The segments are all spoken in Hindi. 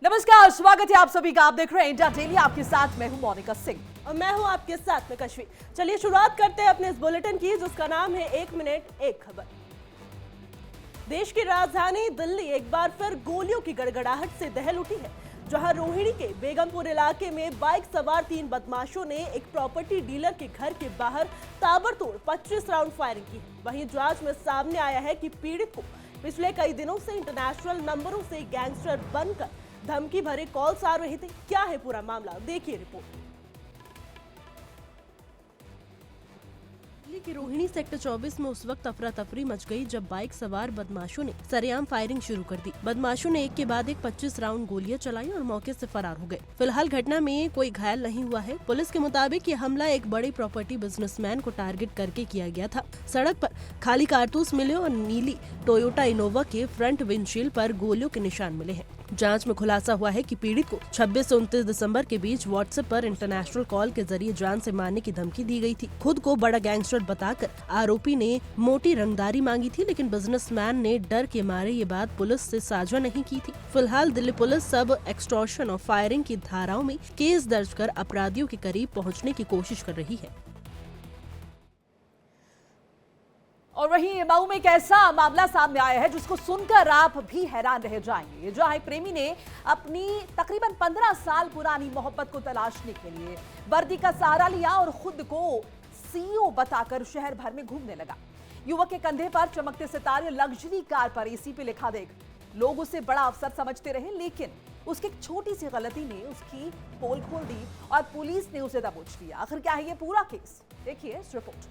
नमस्कार, स्वागत है आप सभी का। आप देख रहे हैं इंडिया डेली। आपके साथ मैं हूं मोनिका सिंह और मैं हूं आपके साथ में कश्वी। चलिए शुरुआत करते हैं अपने इस बुलेटिन की, जिसका नाम है 1 मिनट एक खबर। देश की राजधानी दिल्ली एक बार फिर गोलियों की गड़गड़ाहट से दहल उठी है, जहां रोहिणी के बेगमपुर इलाके में बाइक सवार 3 बदमाशों ने एक प्रॉपर्टी डीलर के घर के बाहर ताबड़तोड़ 25 राउंड फायरिंग की। वहीं जांच में सामने आया है कि पीड़ित को पिछले कई दिनों से इंटरनेशनल नंबरों से गैंगस्टर बनकर धमकी भरे कॉल्स आ रहे थे। क्या है पूरा मामला, देखिए रिपोर्ट। दिल्ली की रोहिणी सेक्टर 24 में उस वक्त अफरा तफरी मच गई जब बाइक सवार बदमाशों ने सरेआम फायरिंग शुरू कर दी। बदमाशों ने एक के बाद एक 25 राउंड गोलियां चलाई और मौके से फरार हो गए। फिलहाल घटना में कोई घायल नहीं हुआ है। पुलिस के मुताबिक ये हमला एक बड़े प्रॉपर्टी बिजनेसमैन को टारगेट करके किया गया था। सड़क पर खाली कारतूस मिले और नीली टोयोटा इनोवा के फ्रंट विंडशील्ड पर गोलियों के निशान मिले हैं। जांच में खुलासा हुआ है कि पीड़ित को 26 से 29 दिसंबर के बीच व्हाट्सएप पर इंटरनेशनल कॉल के जरिए जान से मारने की धमकी दी गई थी। खुद को बड़ा गैंगस्टर बताकर आरोपी ने मोटी रंगदारी मांगी थी, लेकिन बिजनेसमैन ने डर के मारे ये बात पुलिस से साझा नहीं की थी। फिलहाल दिल्ली पुलिस सब एक्सटॉर्शन और फायरिंग की धाराओं में केस दर्ज कर अपराधियों के करीब पहुँचने की कोशिश कर रही है। और वहीं मऊ में एक ऐसा मामला सामने आया है जिसको सुनकर आप भी हैरान रह जाएंगे, जहां एक प्रेमी ने अपनी तकरीबन 15 साल पुरानी मोहब्बत को तलाशने के लिए वर्दी का सहारा लिया और खुद को सीईओ बताकर शहर भर में घूमने लगा। युवक के कंधे पर चमकते सितारे लग्जरी कार पर एसी पे लिखा देख लोग उसे बड़ा अफसर समझते रहे, लेकिन उसकी एक छोटी सी गलती ने उसकी पोल खोल दी और पुलिस ने उसे दबोच लिया। आखिर क्या है ये पूरा केस, देखिए इस रिपोर्ट।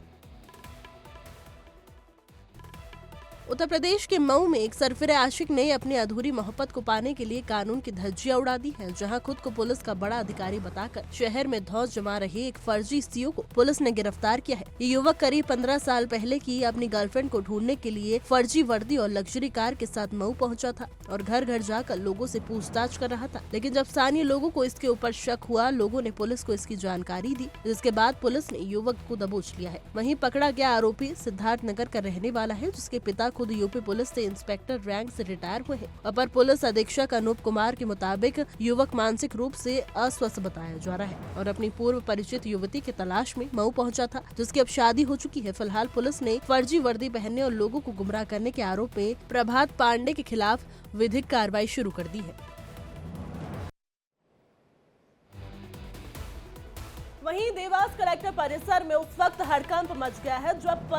उत्तर प्रदेश के मऊ में एक सरफिरे आशिक ने अपनी अधूरी मोहब्बत को पाने के लिए कानून की धज्जियां उड़ा दी है, जहां खुद को पुलिस का बड़ा अधिकारी बताकर शहर में धौंस जमा रहे एक फर्जी सीईओ को पुलिस ने गिरफ्तार किया है। ये युवक करीब 15 साल पहले की अपनी गर्लफ्रेंड को ढूंढने के लिए फर्जी वर्दी और लग्जरी कार के साथ मऊ पहुंचा था और घर घर जाकर लोगों से पूछताछ कर रहा था। लेकिन जब स्थानीय लोगों को इसके ऊपर शक हुआ, लोगों ने पुलिस को इसकी जानकारी दी, जिसके बाद पुलिस ने युवक को दबोच लिया है। वहीं पकड़ा गया आरोपी सिद्धार्थ नगर का रहने वाला है, जिसके पिता खुद यूपी पुलिस से इंस्पेक्टर रैंक से रिटायर हुए हैं। अपर पुलिस अधीक्षक अनूप कुमार के मुताबिक युवक मानसिक रूप से अस्वस्थ बताया जा रहा है और अपनी पूर्व परिचित युवती की तलाश में मऊ पहुंचा था, जिसकी अब शादी हो चुकी है। फिलहाल पुलिस ने फर्जी वर्दी पहनने और लोगों को गुमराह करने के आरोप में प्रभात पांडे के खिलाफ विधिक कार्रवाई शुरू कर दी है। वहीं देवास कलेक्टर परिसर में उस वक्त हड़कंप मच गया है जब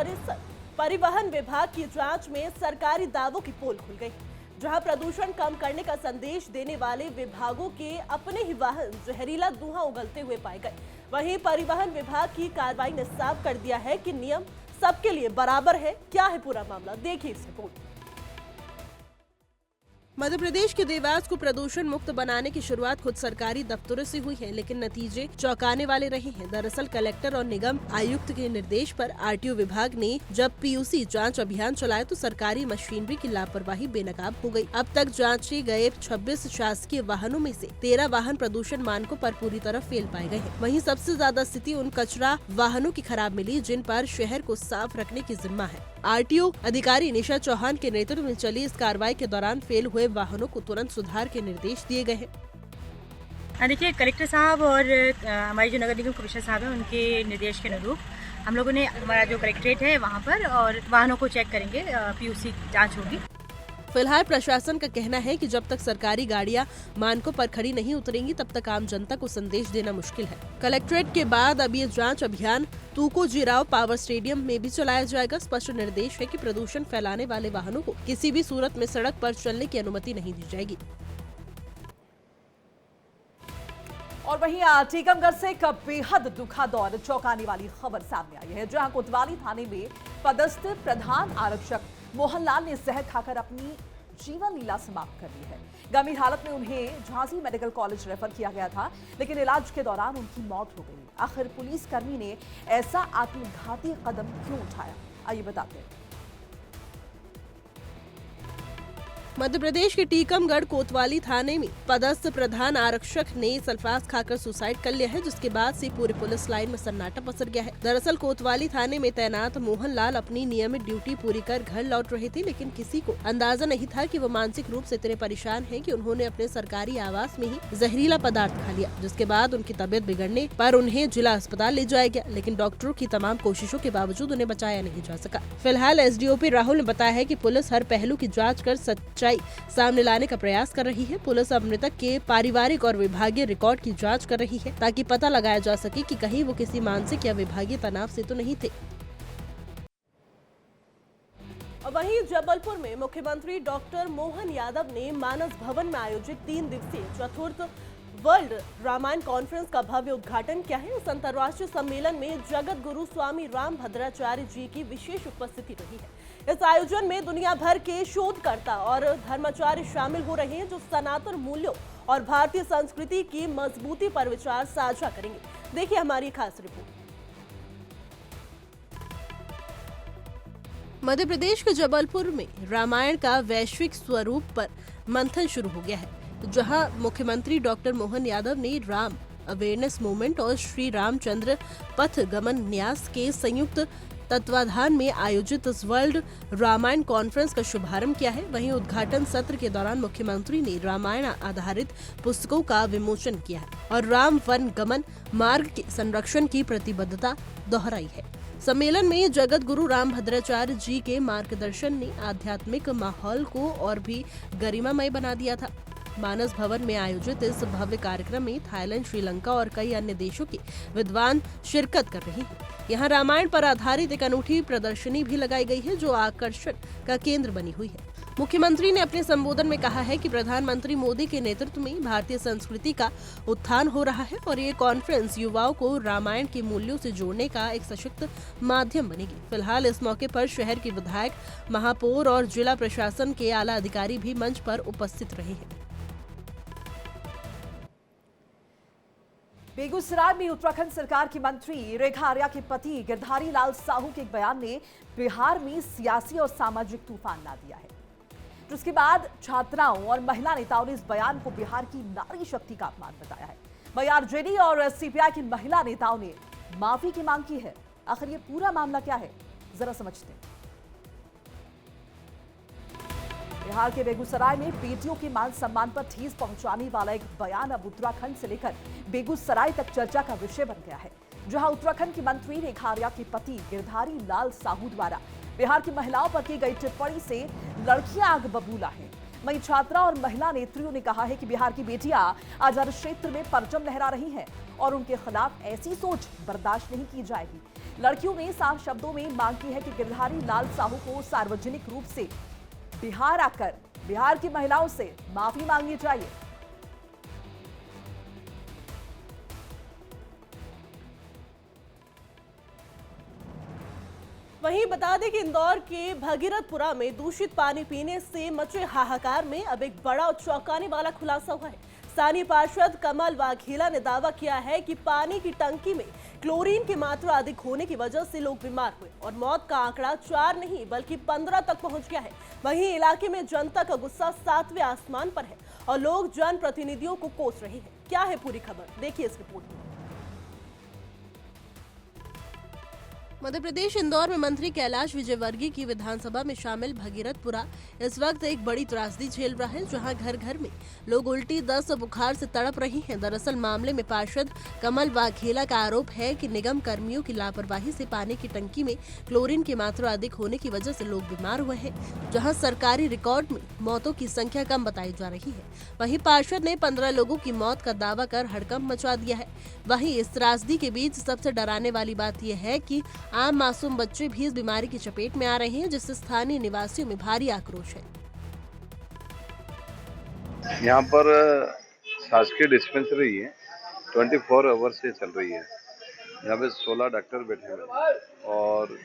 परिवहन विभाग की जांच में सरकारी दावों की पोल खुल गई, जहां प्रदूषण कम करने का संदेश देने वाले विभागों के अपने ही वाहन जहरीला धुआं उगलते हुए पाए गए। वहीं परिवहन विभाग की कार्रवाई ने साफ कर दिया है कि नियम सबके लिए बराबर है। क्या है पूरा मामला, देखिए इस रिपोर्ट। मध्य प्रदेश के देवास को प्रदूषण मुक्त बनाने की शुरुआत खुद सरकारी दफ्तरों से हुई है, लेकिन नतीजे चौंकाने वाले रहे हैं। दरअसल कलेक्टर और निगम आयुक्त के निर्देश पर आरटीओ विभाग ने जब पीयूसी जांच अभियान चलाया तो सरकारी मशीनरी की लापरवाही बेनकाब हो गई। अब तक जांचे गए 26 शासकीय वाहनों में से 13 वाहन प्रदूषण मानकों पर पूरी तरह फेल पाए गए हैं। वहीं सबसे ज्यादा स्थिति उन कचरा वाहनों की खराब मिली जिन पर शहर को साफ रखने की जिम्मा है। आरटीओ अधिकारी निशा चौहान के नेतृत्व में चली इस कार्रवाई के दौरान फेल हुए वाहनों को तुरंत सुधार के निर्देश दिए गए हैं। देखिए, कलेक्टर साहब और हमारे जो नगर निगम कमिश्नर साहब हैं, उनके निर्देश के अनुरूप हम लोगों ने हमारा जो कलेक्ट्रेट है वहाँ पर और वाहनों को चेक करेंगे, पीयूसी जांच होगी। फिलहाल प्रशासन का कहना है कि जब तक सरकारी गाड़ियां मानकों पर खड़ी नहीं उतरेंगी तब तक आम जनता को संदेश देना मुश्किल है। कलेक्ट्रेट के बाद अब ये जांच अभियान तूकोजीराव पावर स्टेडियम में भी चलाया जाएगा। स्पष्ट निर्देश है कि प्रदूषण फैलाने वाले वाहनों को किसी भी सूरत में सड़क पर चलने की अनुमति नहीं दी जाएगी। और वहीं टीकमगढ़ से एक बेहद दुखद और चौंकाने वाली खबर सामने आई है, जहां कोतवाली थाने में पदस्थ प्रधान आरक्षक मोहनलाल ने जहर खाकर अपनी जीवन लीला समाप्त कर ली है। गंभीर हालत में उन्हें झांसी मेडिकल कॉलेज रेफर किया गया था, लेकिन इलाज के दौरान उनकी मौत हो गई। आखिर पुलिसकर्मी ने ऐसा आत्मघाती कदम क्यों उठाया, आइए बताते हैं। मध्य प्रदेश के टीकमगढ़ कोतवाली थाने में पदस्थ प्रधान आरक्षक ने सल्फास खाकर सुसाइड कर लिया है, जिसके बाद से पूरी पुलिस लाइन में सन्नाटा पसर गया है। दरअसल कोतवाली थाने में तैनात मोहन लाल अपनी नियमित ड्यूटी पूरी कर घर लौट रहे थे, लेकिन किसी को अंदाजा नहीं था कि वो मानसिक रूप से इतने परेशान हैं कि उन्होंने अपने सरकारी आवास में ही जहरीला पदार्थ खा लिया, जिसके बाद उनकी तबीयत बिगड़ने पर उन्हें जिला अस्पताल ले जाया गया, लेकिन डॉक्टरों की तमाम कोशिशों के बावजूद उन्हें बचाया नहीं जा सका। फिलहाल एसडीओपी राहुल ने बताया है कि पुलिस हर पहलू की जाँच कर सच्चाई सामने लाने का प्रयास कर रही है। पुलिस अब मृतक के पारिवारिक और विभागीय रिकॉर्ड की जांच कर रही है, ताकि पता लगाया जा सके कि कहीं वो किसी मानसिक या विभागीय तनाव से तो नहीं थे। वहीं जबलपुर में मुख्यमंत्री डॉक्टर मोहन यादव ने मानस भवन में आयोजित 3 दिवसीय चतुर्थ वर्ल्ड रामायण कॉन्फ्रेंस का भव्य उद्घाटन किया है। इस अंतर्राष्ट्रीय सम्मेलन में जगत गुरु स्वामी रामभद्राचार्य जी की विशेष उपस्थिति रही है। इस आयोजन में दुनिया भर के शोधकर्ता और धर्माचार्य शामिल हो रहे हैं, जो सनातन मूल्यों और भारतीय संस्कृति की मजबूती पर विचार साझा करेंगे। देखिए हमारी खास रिपोर्ट। मध्य प्रदेश के जबलपुर में रामायण का वैश्विक स्वरूप पर मंथन शुरू हो गया है, जहां मुख्यमंत्री डॉक्टर मोहन यादव ने राम अवेयरनेस मूवमेंट और श्री रामचंद्र पथ गमन न्यास के संयुक्त तत्वाधान में आयोजित इस वर्ल्ड रामायण कॉन्फ्रेंस का शुभारंभ किया है। वहीं उद्घाटन सत्र के दौरान मुख्यमंत्री ने रामायण आधारित पुस्तकों का विमोचन किया है और राम वन गमन मार्ग के संरक्षण की प्रतिबद्धता दोहराई है। सम्मेलन में जगत गुरु रामभद्राचार्य जी के मार्गदर्शन ने आध्यात्मिक माहौल को और भी गरिमामय बना दिया था। मानस भवन में आयोजित इस भव्य कार्यक्रम में थाईलैंड, श्रीलंका और कई अन्य देशों के विद्वान शिरकत कर रहे हैं। यहाँ रामायण पर आधारित एक अनूठी प्रदर्शनी भी लगाई गई है, जो आकर्षण का केंद्र बनी हुई है। मुख्यमंत्री ने अपने संबोधन में कहा है कि प्रधानमंत्री मोदी के नेतृत्व में भारतीय संस्कृति का उत्थान हो रहा है और ये कॉन्फ्रेंस युवाओं को रामायण के मूल्यों से जोड़ने का एक सशक्त माध्यम बनेगी। फिलहाल इस मौके पर शहर के विधायक, महापौर और जिला प्रशासन के आला अधिकारी भी मंच पर उपस्थित रहे हैं। बेगूसराय में उत्तराखंड सरकार की मंत्री रेखा आर्या के पति गिरधारी लाल साहू के एक बयान ने बिहार में सियासी और सामाजिक तूफान ला दिया है, जिसके बाद छात्राओं और महिला नेताओं ने इस बयान को बिहार की नारी शक्ति का अपमान बताया है। वहीं आरजेडी और सीपीआई की महिला नेताओं ने माफी की मांग की है। आखिर ये पूरा मामला क्या है, जरा समझते हैं। बिहार के बेगूसराय में बेटियों के मान सम्मान पर ठेस पहुंचाने वाला एक बयान अब उत्तराखंड से लेकर बेगूसराय तक चर्चा का विषय बन गया है, जहां उत्तराखंड की मंत्री रेखा आर्या के पति गिरधारी लाल साहू द्वारा बिहार की महिलाओं पर की गई टिप्पणी से लड़कियां आग बबूला हैं। वहीं छात्रा और महिला नेत्रियों ने कहा है कि बिहार की बेटियां आजाद क्षेत्र में परचम लहरा रही हैं और उनके खिलाफ ऐसी सोच बर्दाश्त नहीं की जाएगी। लड़कियों ने साफ शब्दों में मांग की है कि गिरधारी लाल साहू को सार्वजनिक रूप से बिहार आकर बिहार की महिलाओं से माफी मांगनी चाहिए। वहीं बता दें कि इंदौर के भगीरथपुरा में दूषित पानी पीने से मचे हाहाकार में अब एक बड़ा और चौंकाने वाला खुलासा हुआ है। स्थानीय पार्षद कमल वाघेला ने दावा किया है कि पानी की टंकी में क्लोरीन की मात्रा अधिक होने की वजह से लोग बीमार हुए और मौत का आंकड़ा 4 नहीं बल्कि 15 तक पहुंच गया है। वहीं इलाके में जनता का गुस्सा 7वें आसमान पर है और लोग जनप्रतिनिधियों को कोस रहे हैं। क्या है पूरी खबर, देखिए इस रिपोर्ट में। मध्य प्रदेश इंदौर में मंत्री कैलाश विजयवर्गीय की विधानसभा में शामिल भगीरथपुरा इस वक्त एक बड़ी त्रासदी झेल रहा है, जहां घर घर में लोग उल्टी, दस्त और बुखार से तड़प रही हैं। दरअसल मामले में पार्षद कमल वाघेला का आरोप है कि निगम कर्मियों की लापरवाही से पानी की टंकी में क्लोरीन की मात्रा अधिक होने की वजह से लोग बीमार हुए हैं, जहाँ सरकारी रिकॉर्ड में मौतों की संख्या कम बताई जा रही है। वहीं पार्षद ने 15 लोगों की मौत का दावा कर हड़कंप मचा दिया है। वहीं इस त्रासदी के बीच सबसे डराने वाली बात यह है कि आम मासूम बच्चे भी इस बीमारी की चपेट में आ रहे हैं, जिससे स्थानीय निवासियों में भारी आक्रोश है। यहाँ पर शासकीय डिस्पेंसरी है, 24 आवर से चल रही है। यहाँ पे 16 डॉक्टर बैठे हुए हैं और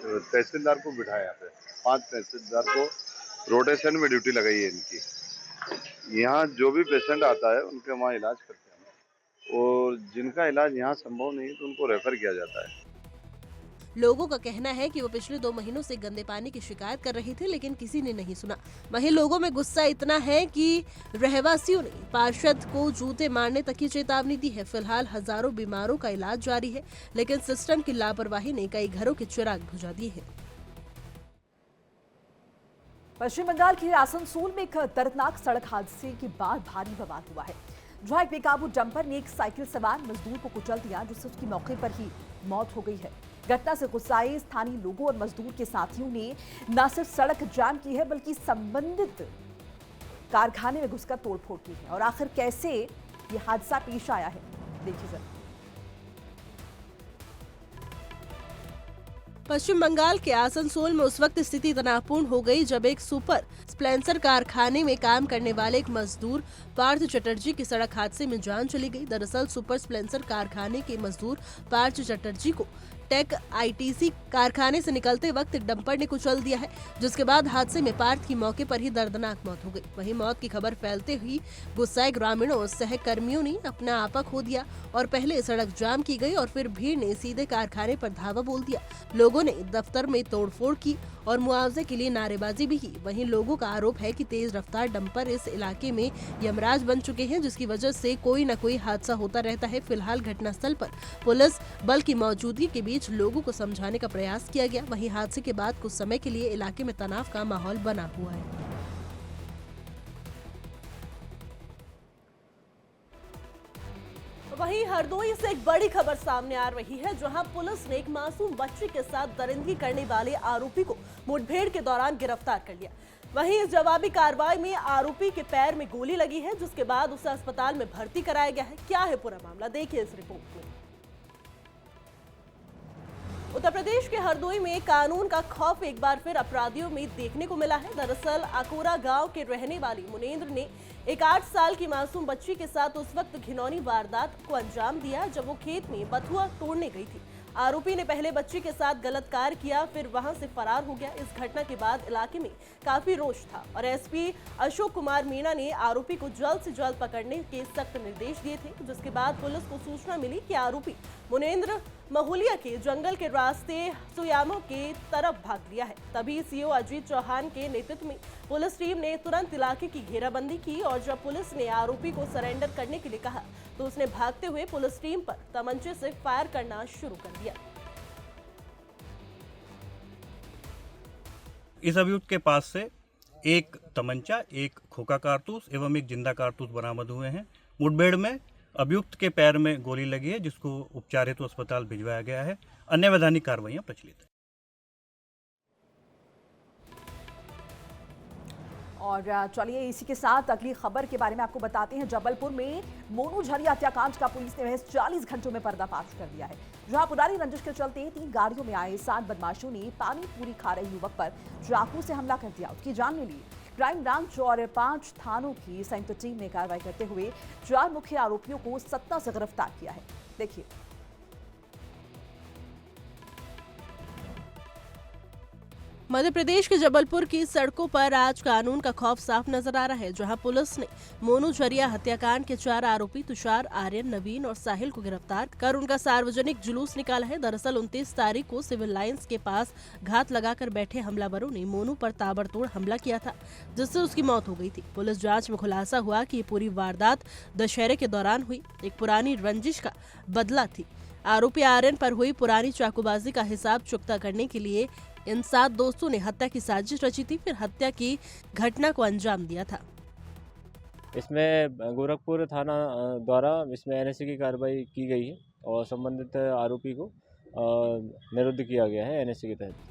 तहसीलदार को बिठाया यहाँ पे। 5 तहसीलदार को रोटेशन में ड्यूटी लगाई है इनकी। यहाँ जो भी पेशेंट आता है उनके वहाँ इलाज करते हैं और जिनका इलाज यहाँ संभव नहीं है तो उनको रेफर किया जाता है। लोगों का कहना है कि वो पिछले 2 महीनों से गंदे पानी की शिकायत कर रहे थे, लेकिन किसी ने नहीं सुना। वहीं लोगों में गुस्सा इतना है कि रहवासियों ने पार्षद को जूते मारने तक की चेतावनी दी है। फिलहाल हजारों बीमारों का इलाज जारी है, लेकिन सिस्टम की लापरवाही ने कई घरों के चिराग बुझा दिए हैं। पश्चिम बंगाल के आसनसोल में एक दर्दनाक सड़क हादसे के बाद भारी बवाल हुआ है, जहां एक बेकाबू डंपर ने एक साइकिल सवार मजदूर को कुचल दिया, जिससे उसकी मौके पर ही मौत हो गई है। घटना से गुस्साए स्थानीय लोगों और मजदूर के साथियों ने न सिर्फ सड़क जाम की है, बल्कि संबंधित कारखाने में घुसकर तोड़फोड़ की है। और आखिर कैसे ये हादसा पेश आया है, देखिए जरा। पश्चिम बंगाल के आसनसोल में उस वक्त स्थिति तनावपूर्ण हो गई जब एक सुपर स्प्लेंसर कारखाने में काम करने वाले एक मजदूर पार्थ चटर्जी की सड़क हादसे में जान चली गई। दरअसल सुपर स्प्लेंसर कारखाने के मजदूर पार्थ चटर्जी को टेक आईटीसी कारखाने से निकलते वक्त डंपर ने कुचल दिया है, जिसके बाद हादसे में पार्थ की मौके पर ही दर्दनाक मौत हो गई। वहीं मौत की खबर फैलते ही गुस्साए ग्रामीणों और सहकर्मियों ने अपना आपा खो दिया और पहले सड़क जाम की गई और फिर भीड़ ने सीधे कारखाने पर धावा बोल दिया। लोगों ने दफ्तर में तोड़फोड़ की और मुआवजे के लिए नारेबाजी भी की। वहीं लोगों का आरोप है कि तेज रफ्तार डंपर इस इलाके में यमराज बन चुके हैं, जिसकी वजह से कोई न कोई हादसा होता रहता है। फिलहाल घटनास्थल पर पुलिस बल की मौजूदगी के बीच लोगों को समझाने का प्रयास किया गया। वहीं हादसे के बाद कुछ समय के लिए इलाके में तनाव का माहौल बना हुआ है। वहीं हरदोई से एक बड़ी खबर सामने आ रही है, जहां पुलिस ने एक मासूम बच्ची के साथ दरिंदगी करने वाले आरोपी को मुठभेड़ के दौरान गिरफ्तार कर लिया। वहीं इस जवाबी कार्रवाई में आरोपी के पैर में गोली लगी है, जिसके बाद उसे अस्पताल में भर्ती कराया गया है। क्या है पूरा मामला, देखिए इस रिपोर्ट में। उत्तर प्रदेश के हरदोई में कानून का खौफ एक बार फिर अपराधियों में देखने को मिला है। दरअसल अकोरा गांव के रहने वाली मुनेंद्र ने एक 8 साल की मासूम बच्ची के साथ उस वक्त घिनौनी वारदात को अंजाम दिया जब वो खेत में बथुआ तोड़ने गई थी। आरोपी ने पहले बच्ची के साथ गलत कार्य किया, फिर वहां से फरार हो गया। इस घटना के बाद इलाके में काफी रोष था और एसपी अशोक कुमार मीणा ने आरोपी को जल्द से जल्द पकड़ने के सख्त निर्देश दिए थे, जिसके बाद पुलिस को सूचना मिली कि आरोपी मुनेंद्र महुलिया के जंगल के रास्ते सुयामो के तरफ भाग लिया है। तभी सीओ अजीत चौहान के नेतृत्व में पुलिस टीम ने तुरंत इलाके की घेराबंदी की और जब पुलिस ने आरोपी को सरेंडर करने के लिए कहा तो उसने भागते हुए पुलिस टीम पर तमंचे से फायर करना शुरू कर दिया। इस अभियुक्त के पास से एक तमंचा, एक खोखा कारतूस एवं एक जिंदा कारतूस बरामद हुए हैं। मुठभेड़ में अभियुक्त के पैर में गोली लगी है, जिसको उपचार हेतु अस्पताल भिजवाया गया है। अन्य वैधानिक कार्रवाइयां प्रचलित है। और चलिए इसी के साथ अगली खबर के बारे में आपको बताते हैं। जबलपुर में मोनू झरिया हत्याकांड का पुलिस ने महज 40 घंटों में पर्दाफाश कर दिया है, जहां पुरानी रंजिश के चलते 3 गाड़ियों में आए 7 बदमाशों ने पानी पूरी खा रहे युवक पर चाकू से हमला कर दिया, उसकी जान ले ली। क्राइम ब्रांच और 5 थानों की संयुक्त टीम ने कार्रवाई करते हुए 4 मुख्य आरोपियों को सत्ता से गिरफ्तार किया है। देखिए। मध्य प्रदेश के जबलपुर की सड़कों पर आज कानून का खौफ साफ नजर आ रहा है, जहां पुलिस ने मोनू झरिया हत्याकांड के 4 आरोपी तुषार, आर्यन, नवीन और साहिल को गिरफ्तार कर उनका सार्वजनिक जुलूस निकाला है। दरअसल 29 तारीख को सिविल लाइंस के पास घात लगाकर बैठे हमलावरों ने मोनू पर ताबड़तोड़ हमला किया था, जिससे उसकी मौत हो गई थी। पुलिस जाँच में खुलासा हुआ कि ये पूरी वारदात दशहरे के दौरान हुई एक पुरानी रंजिश का बदला थी। आरोपी आर्यन पर हुई पुरानी चाकूबाजी का हिसाब चुकता करने के लिए इन 7 दोस्तों ने हत्या की साजिश रची थी, फिर हत्या की घटना को अंजाम दिया था। इसमें गोरखपुर थाना द्वारा इसमें एनएसए की कार्रवाई की गई है और संबंधित आरोपी को निरुद्ध किया गया है एनएसए के तहत।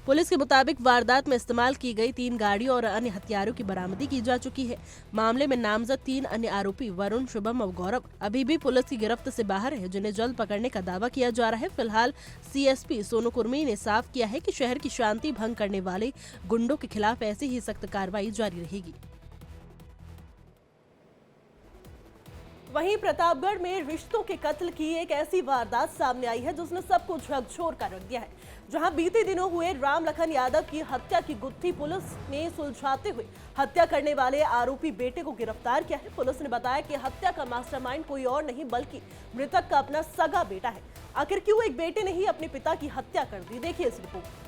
पुलिस के मुताबिक वारदात में इस्तेमाल की गई 3 गाड़ियों और अन्य हथियारों की बरामदी की जा चुकी है। मामले में नामजद 3 अन्य आरोपी वरुण, शुभम और गौरव अभी भी पुलिस की गिरफ्त से बाहर है, जिन्हें जल्द पकड़ने का दावा किया जा रहा है। फिलहाल सीएसपी सोनू कुर्मी ने साफ किया है कि शहर की शांति भंग करने वाले गुंडों के खिलाफ ऐसी ही सख्त कार्रवाई जारी रहेगी। वहीं प्रतापगढ़ में रिश्तों के कत्ल की एक ऐसी वारदात सामने आई है जिसने सबको झकझोर कर रख दिया है। जहां बीते दिनों हुए राम लखन यादव की हत्या की गुत्थी पुलिस ने सुलझाते हुए हत्या करने वाले आरोपी बेटे को गिरफ्तार किया है। पुलिस ने बताया कि हत्या का मास्टरमाइंड कोई और नहीं बल्कि मृतक का अपना सगा बेटा है। आखिर क्यों एक बेटे ने ही अपने पिता की हत्या कर दी, देखिए इस रिपोर्ट।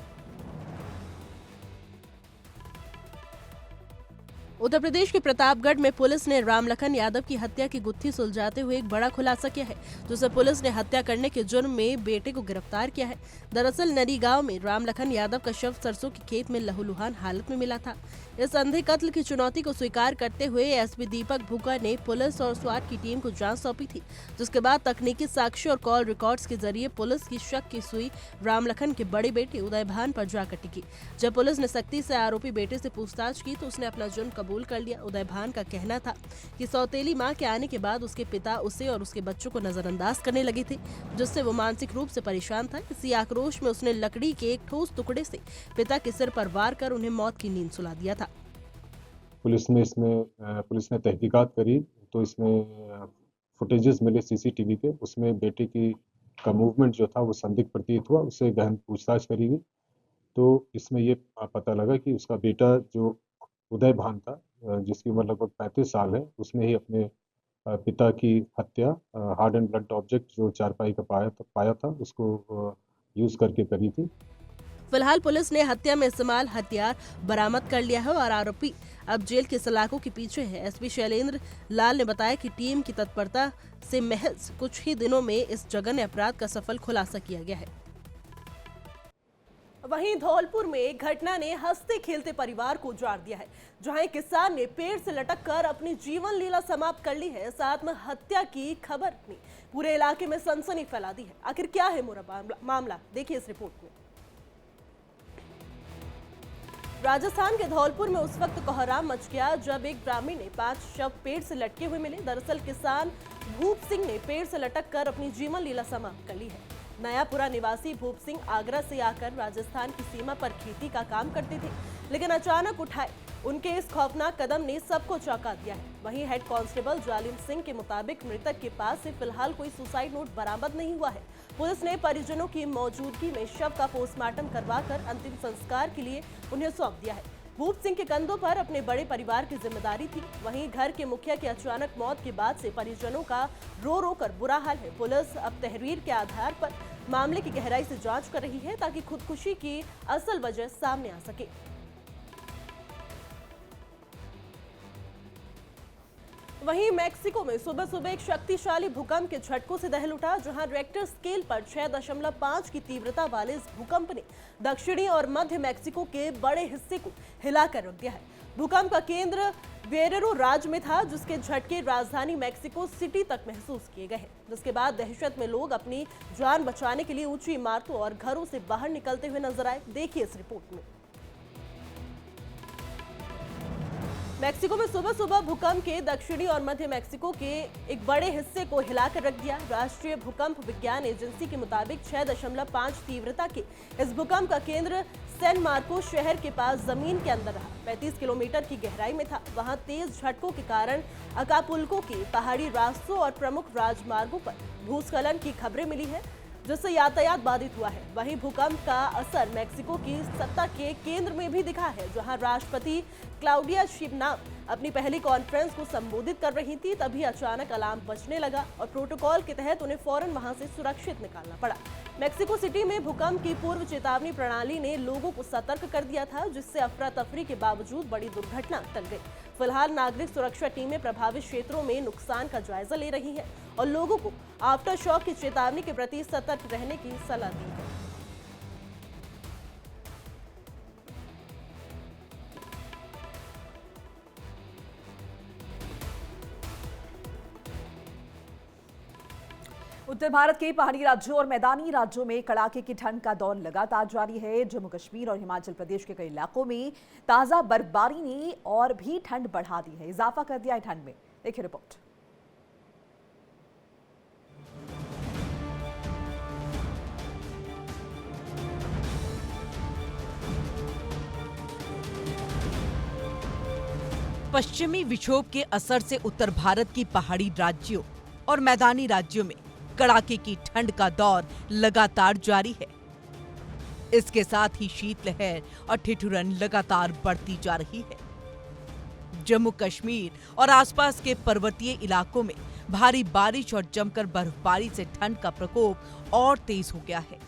उत्तर प्रदेश के प्रतापगढ़ में पुलिस ने रामलखन यादव की हत्या की गुत्थी सुलझाते हुए एक बड़ा खुलासा किया है, जिससे पुलिस ने हत्या करने के जुर्म में बेटे को गिरफ्तार किया है। दरअसल नरी गांव में रामलखन यादव का शव सरसों के खेत में लहूलुहान हालत में मिला था। इस अंधे कत्ल की चुनौती को स्वीकार करते हुए एसपी दीपक भूका ने पुलिस और स्वाट की टीम को जांच सौंपी थी, जिसके बाद तकनीकी साक्ष्य और कॉल रिकॉर्ड्स के जरिए पुलिस की शक की सुई रामलखन के बड़े बेटे उदय भान पर जाकर टिकी। जब पुलिस ने सख्ती से आरोपी बेटे से पूछताछ की तो उसने अपना जुर्म कबूल कर लिया। उदय भान का कहना था कि सौतेली मां के आने के बाद उसके पिता उसे और उसके बच्चों को नजरअंदाज करने लगे थे, जिससे वो मानसिक रूप से परेशान था। इसी आक्रोश में उसने लकड़ी के एक ठोस टुकड़े से पिता के सिर पर वार कर उन्हें मौत की नींद सुला दिया था। पुलिस ने तहकीकात करी तो इसमें फुटेजेस मिले सीसीटीवी के, उसमें बेटे का मूवमेंट जो था वो संदिग्ध प्रतीत हुआ। उससे गहन पूछताछ करी गई तो इसमें ये पता लगा कि उसका बेटा जो उदय भान था, जिसकी उम्र लगभग 35 साल है, उसने ही अपने पिता की हत्या हार्ड एंड ब्लंट ऑब्जेक्ट जो चारपाई का पाया था उसको यूज करके करी थी। फिलहाल पुलिस ने हत्या में इस्तेमाल हथियार बरामद कर लिया है और आरोपी अब जेल के सलाखों के पीछे है। एसपी शैलेंद्र लाल ने बताया कि टीम की तत्परता से महज कुछ ही दिनों में इस जघन्य अपराध का सफल खुलासा किया गया है। वहीं धौलपुर में एक घटना ने हंसते खेलते परिवार को उजाड़ दिया है, जहां एक किसान ने पेड़ से लटक कर अपनी जीवन लीला समाप्त कर ली है। इस आत्महत्या की खबर ने पूरे इलाके में सनसनी फैला दी है। आखिर क्या है मामला, देखिए इस रिपोर्ट में। राजस्थान के धौलपुर में उस वक्त कोहराम मच गया जब एक ग्रामीण ने 5 शव पेड़ से लटके हुए मिले। दरअसल किसान भूप सिंह ने पेड़ से लटक कर अपनी जीवन लीला समाप्त कर ली है। नयापुरा निवासी भूप सिंह आगरा से आकर राजस्थान की सीमा पर खेती का काम करते थे, लेकिन अचानक उठाए उनके इस खौफनाक कदम ने सबको चौंका दिया है। वहीं हेड कांस्टेबल जालिम सिंह के मुताबिक मृतक के पास से फिलहाल कोई सुसाइड नोट बरामद नहीं हुआ है। पुलिस ने परिजनों की मौजूदगी में शव का पोस्टमार्टम करवाकर अंतिम संस्कार के लिए उन्हें सौंप दिया है। भूप सिंह के कंधों पर अपने बड़े परिवार की जिम्मेदारी थी। वहीं घर के मुखिया की अचानक मौत के बाद से परिजनों का रो रो कर बुरा हाल है। पुलिस अब तहरीर के आधार पर मामले की गहराई से जांच कर रही है ताकि खुदकुशी की असल वजह सामने आ सके। वहीं मैक्सिको में सुबह सुबह एक शक्तिशाली भूकंप के झटकों से दहल उठा, जहां रिक्टर स्केल पर 6.5 की तीव्रता वाले इस भूकंप ने दक्षिणी और मध्य मैक्सिको के बड़े हिस्से को हिलाकर रख दिया है। भूकंप का केंद्र गुएरेरो राज्य में था, जिसके झटके राजधानी मैक्सिको सिटी तक महसूस किए गए हैं, जिसके बाद दहशत में लोग अपनी जान बचाने के लिए ऊंची इमारतों और घरों से बाहर निकलते हुए नजर आए। देखिए इस रिपोर्ट में। मैक्सिको में सुबह सुबह भूकंप के दक्षिणी और मध्य मैक्सिको के एक बड़े हिस्से को हिलाकर रख दिया। राष्ट्रीय भूकंप विज्ञान एजेंसी के मुताबिक 6.5 तीव्रता के इस भूकंप का केंद्र सैन मार्कोस शहर के पास जमीन के अंदर रहा, 35 किलोमीटर की गहराई में था। वहां तेज झटकों के कारण अकापुल्को के पहाड़ी रास्तों और प्रमुख राजमार्गों पर भूस्खलन की खबरें मिली है, जिससे यातायात बाधित हुआ है। वहीं भूकंप का असर मैक्सिको की सत्ता के केंद्र में भी दिखा है, जहां राष्ट्रपति क्लाउडिया शिनबाम अपनी पहली कॉन्फ्रेंस को संबोधित कर रही थी। तभी अचानक अलार्म बजने लगा और प्रोटोकॉल के तहत उन्हें फौरन वहां से सुरक्षित निकालना पड़ा। मैक्सिको सिटी में भूकंप की पूर्व चेतावनी प्रणाली ने लोगों को सतर्क कर दिया था, जिससे अफरा तफरी के बावजूद बड़ी दुर्घटना टल गई। फिलहाल नागरिक सुरक्षा टीमें प्रभावित क्षेत्रों में नुकसान का जायजा ले रही है और लोगों को आफ्टर शॉक की चेतावनी के प्रति सतर्क रहने की सलाह दी है। उत्तर भारत के पहाड़ी राज्यों और मैदानी राज्यों में कड़ाके की ठंड का दौर लगातार जारी है। जम्मू कश्मीर और हिमाचल प्रदेश के कई इलाकों में ताजा बर्फबारी ने और भी ठंड बढ़ा दी है, इजाफा कर दिया है ठंड में। देखिए रिपोर्ट। पश्चिमी विक्षोभ के असर से उत्तर भारत की पहाड़ी राज्यों और मैदानी राज्यों में कड़ाके की ठंड का दौर लगातार जारी है। इसके साथ ही शीतलहर और ठिठुरन लगातार बढ़ती जा रही है। जम्मू कश्मीर और आसपास के पर्वतीय इलाकों में भारी बारिश और जमकर बर्फबारी से ठंड का प्रकोप और तेज हो गया है।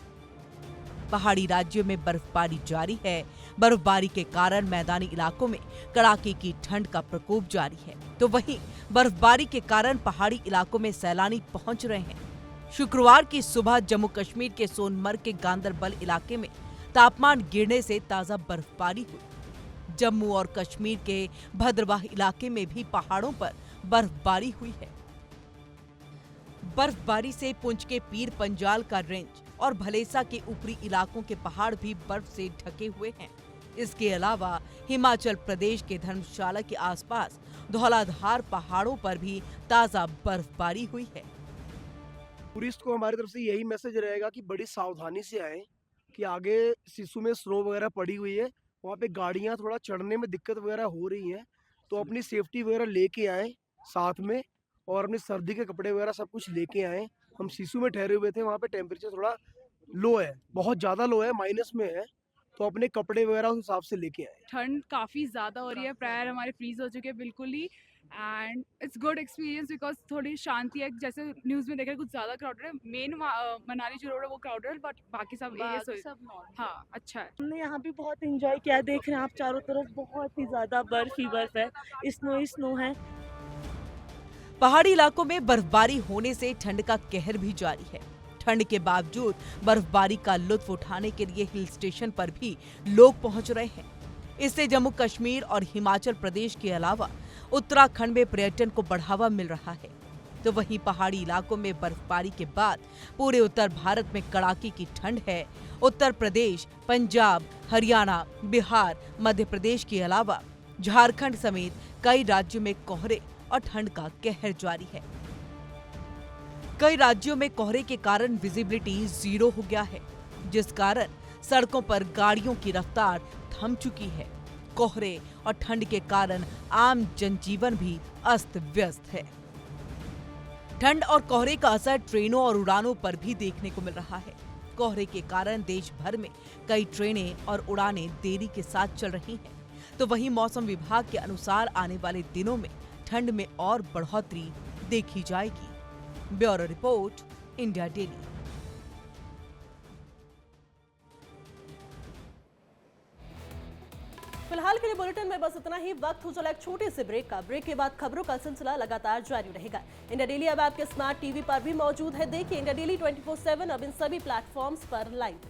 पहाड़ी राज्यों में बर्फबारी जारी है। बर्फबारी के कारण मैदानी इलाकों में कड़ाके की ठंड का प्रकोप जारी है, तो वहीं बर्फबारी के कारण पहाड़ी इलाकों में सैलानी पहुंच रहे हैं। शुक्रवार की सुबह जम्मू कश्मीर के सोनमर्ग के गांदरबल इलाके में तापमान गिरने से ताजा बर्फबारी हुई। जम्मू और कश्मीर के भद्रवाह इलाके में भी पहाड़ों पर बर्फबारी हुई है। बर्फबारी से पुंछ के पीर पंजाल का रेंज और भलेसा के ऊपरी इलाकों के पहाड़ भी बर्फ से ढके हुए हैं। इसके अलावा हिमाचल प्रदेश के धर्मशाला के आसपास धौलाधार पहाड़ों पर भी ताजा बर्फबारी हुई है। टूरिस्ट को हमारी तरफ से यही मैसेज रहेगा कि बड़ी सावधानी से आए, कि आगे सिसु में स्नो वगैरह पड़ी हुई है, वहाँ पे गाड़ियाँ थोड़ा चढ़ने में दिक्कत वगैरह हो रही हैं, तो अपनी सेफ्टी वगैरह लेके आए साथ में, और अपने सर्दी के कपड़े वगैरह सब कुछ लेके आए। हम सिसु में ठहरे हुए थे, वहाँ पे टेम्परेचर थोड़ा लो है, बहुत ज़्यादा लो है, माइनस में है, तो अपने कपड़े वगैरह उस हिसाब से लेके आए। ठंड काफ़ी ज़्यादा हो रही है, पैर हमारे फ्रीज हो चुके हैं बिल्कुल ही, and it's good experience because थोड़ी शांति है। जैसे न्यूज़ में देखा कुछ ज़्यादा क्राउडेड है, मेन मनाली जो रोड है वो क्राउडेड है, बट बाकी सब एरिया हाँ अच्छा है। हमने यहाँ भी बहुत एंजॉय किया। देख रहे हैं आप चारों तरफ बहुत ही ज्यादा बर्फ ही बर्फ है, स्नो ही स्नो है। पहाड़ी इलाकों में बर्फबारी होने से ठंड का कहर भी जारी है। ठंड के बावजूद बर्फबारी का लुत्फ उठाने के लिए हिल स्टेशन पर भी लोग पहुंच रहे हैं। इससे जम्मू कश्मीर और हिमाचल प्रदेश के अलावा उत्तराखंड में पर्यटन को बढ़ावा मिल रहा है। तो वहीं पहाड़ी इलाकों में बर्फबारी के बाद पूरे उत्तर भारत में कड़ाके की ठंड है। उत्तर प्रदेश, पंजाब, हरियाणा, बिहार, मध्य प्रदेश के अलावा झारखंड समेत कई राज्यों में कोहरे और ठंड का कहर जारी है। कई राज्यों में कोहरे के कारण विजिबिलिटी 0 हो गया है, जिस कारण सड़कों पर गाड़ियों की रफ्तार थम चुकी है। कोहरे और ठंड के कारण आम जनजीवन भी अस्त व्यस्त है। ठंड और कोहरे का असर ट्रेनों और उड़ानों पर भी देखने को मिल रहा है। कोहरे के कारण देश भर में कई ट्रेनें और उड़ानें देरी के साथ चल रही हैं, तो वहीं मौसम विभाग के अनुसार आने वाले दिनों में ठंड में और बढ़ोतरी देखी जाएगी। Bureau report, India daily. फिलहाल के लिए बुलेटिन में बस इतना ही। वक्त हो चला एक छोटे से ब्रेक का। ब्रेक के बाद खबरों का सिलसिला लगातार जारी रहेगा। इंडिया डेली अब आपके स्मार्ट टीवी पर भी मौजूद है। देखिए इंडिया डेली 24/7 अब इन सभी प्लेटफॉर्म्स पर लाइव।